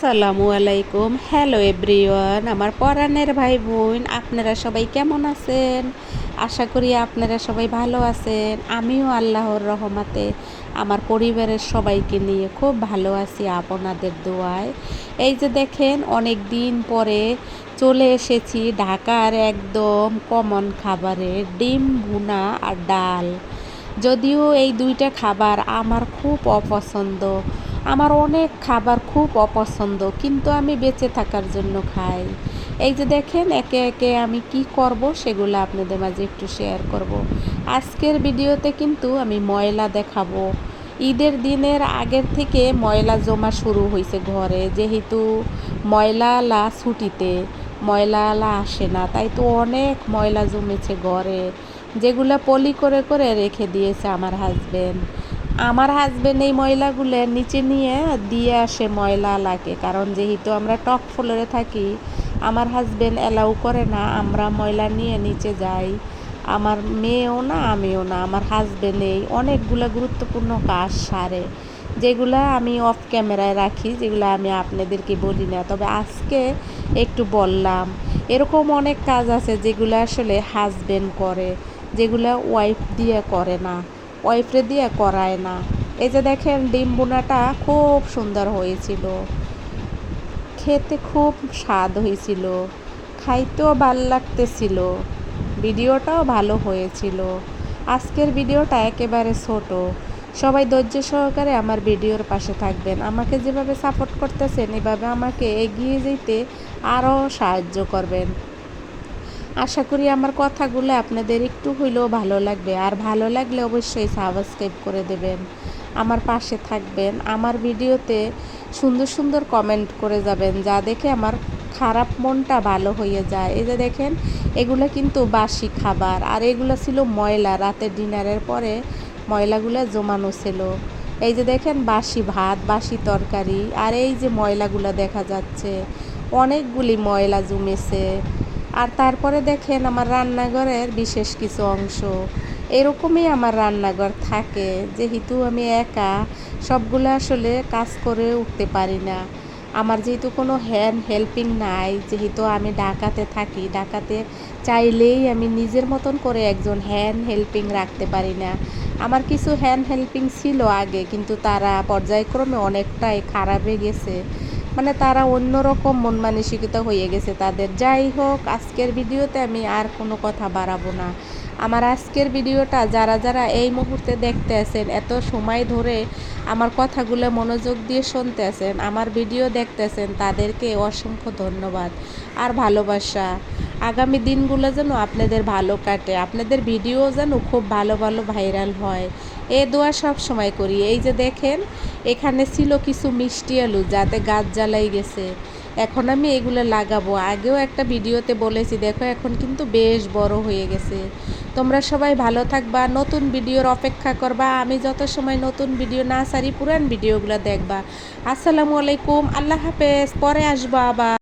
আসসালামু আলাইকুম। Hello everyone, আমার পরাণের ভাই বোন, আপনারা সবাই কেমন আছেন? আশা করি আপনারা সবাই ভালো আছেন। আমিও আল্লাহর রহমতে আমার পরিবারের সবাইকে নিয়ে খুব ভালো আছি আপনাদের দোয়ায়। এই যে দেখেন, অনেক দিন পরে চলে এসেছি ঢাকার একদম কমন খাবারে, ডিম ভুনা আর ডাল। যদিও এই দুইটা খাবার আমার খুব অপছন্দ, আমার অনেক খাবার খুব অপছন্দ, কিন্তু আমি বেঁচে থাকার জন্য খাই। এই যে দেখেন, একে একে আমি কি করব সেগুলো আপনাদের মাঝে একটু শেয়ার করব। আজকের ভিডিওতে কিন্তু আমি ময়লা দেখাবো। ঈদের দিনের আগের থেকে ময়লা জমা শুরু হয়েছে ঘরে, যেহেতু ময়লাওয়ালা ছুটিতে, ময়লাওয়ালা আসে না, তাই তো অনেক ময়লা জমেছে ঘরে, যেগুলো পলি করে করে রেখে দিয়েছে আমার হাজবেন্ড এই ময়লাগুলো নিচে নিয়ে দিয়ে আসে ময়লাওয়ালাকে, কারণ যেহেতু আমরা টপ ফ্লোরে থাকি, আমার হাজবেন্ড অ্যালাউ করে না আমরা ময়লা নিয়ে নিচে যাই। আমার মেয়েও না, আমিও না, আমার হাজবেন্ডেই অনেকগুলো গুরুত্বপূর্ণ কাজ সারে, যেগুলো আমি অফ ক্যামেরায় রাখি, যেগুলো আমি আপনাদেরকে বলি না, তবে আজকে একটু বললাম। এরকম অনেক কাজ আছে যেগুলো আসলে হাজবেন্ড করে, যেগুলো ওয়াইফ দিয়ে করে না, ওয়াইফরে দিয়ে করায় না। এই যে দেখেন, ডিম বোনাটা খুব সুন্দর হয়েছিল, খেতে খুব স্বাদ হয়েছিল, খাইতেও ভাল লাগতেছিল, ভিডিওটাও ভালো হয়েছিল। আজকের ভিডিওটা একেবারে ছোট, সবাই ধৈর্য সহকারে আমার ভিডিওর পাশে থাকবেন। আমাকে যেভাবে সাপোর্ট করতেছেন, এভাবে আমাকে এগিয়ে যেতে আরও সাহায্য করবেন। আশা করি আমার কথাগুলো আপনাদের একটু হইলেও ভালো লাগবে, আর ভালো লাগলে অবশ্যই সাবস্ক্রাইব করে দেবেন, আমার পাশে থাকবেন, আমার ভিডিওতে সুন্দর সুন্দর কমেন্ট করে যাবেন, যা দেখে আমার খারাপ মনটা ভালো হয়ে যায়। এই যে দেখেন, এগুলো কিন্তু বাসি খাবার, আর এগুলো ছিল ময়লা, রাতে ডিনারের পরে ময়লাগুলো জমানো ছিল। এই যে দেখেন, বাসি ভাত, বাসি তরকারি, আর এই যে ময়লাগুলো দেখা যাচ্ছে, অনেকগুলি ময়লা জমেছে। আর তারপরে দেখেন আমার রান্নাঘরের বিশেষ কিছু অংশ, এরকমই আমার রান্নাঘর থাকে, যেহেতু আমি একা সবগুলো আসলে কাজ করে উঠতে পারি না। আমার যেহেতু কোনো হ্যান্ড হেল্পিং নাই, যেহেতু আমি ঢাকাতে থাকি, ঢাকাতে চাইলেই আমি নিজের মতন করে একজন হ্যান্ড হেল্পিং রাখতে পারি না। আমার কিছু হ্যান্ড হেল্পিং ছিল আগে, কিন্তু তারা পর্যায়ক্রমে অনেকটাই খারাপ হয়ে গেছে, মানে তারা অন্যরকম মন মানসিকতা হয়ে গেছে তাদের। যাই হোক, আজকের ভিডিওতে আমি আর কোনো কথা বাড়াবো না। আমার আজকের ভিডিওটা যারা যারা এই মুহূর্তে দেখতে আছেন, এত সময় ধরে আমার কথাগুলো মনোযোগ দিয়ে শুনতে আছেন, আমার ভিডিও দেখতেছেন, তাদেরকে অসংখ্য ধন্যবাদ আর ভালোবাসা। আগামী দিনগুলো যেন আপনাদের ভালো কাটে, আপনাদের ভিডিও যেন খুব ভালো ভালো ভাইরাল হয়, এ দোয়া সব সময় করি। এই যে দেখেন, এখানে ছিল কিছু মিষ্টি আলু, যাতে গাছ জ্বালাই গেছে, এখন আমি এগুলো লাগাবো। আগেও একটা ভিডিওতে বলেছি, দেখো এখন কিন্তু বেশ বড় হয়ে গেছে। তোমরা সবাই ভালো থাকবা, নতুন ভিডিওর অপেক্ষা করবা, আমি যত সময় নতুন ভিডিও না সারি পুরান ভিডিওগুলো দেখবা। আসসালামু আলাইকুম, আল্লাহ হাফেজ, পরে আসবো আবার।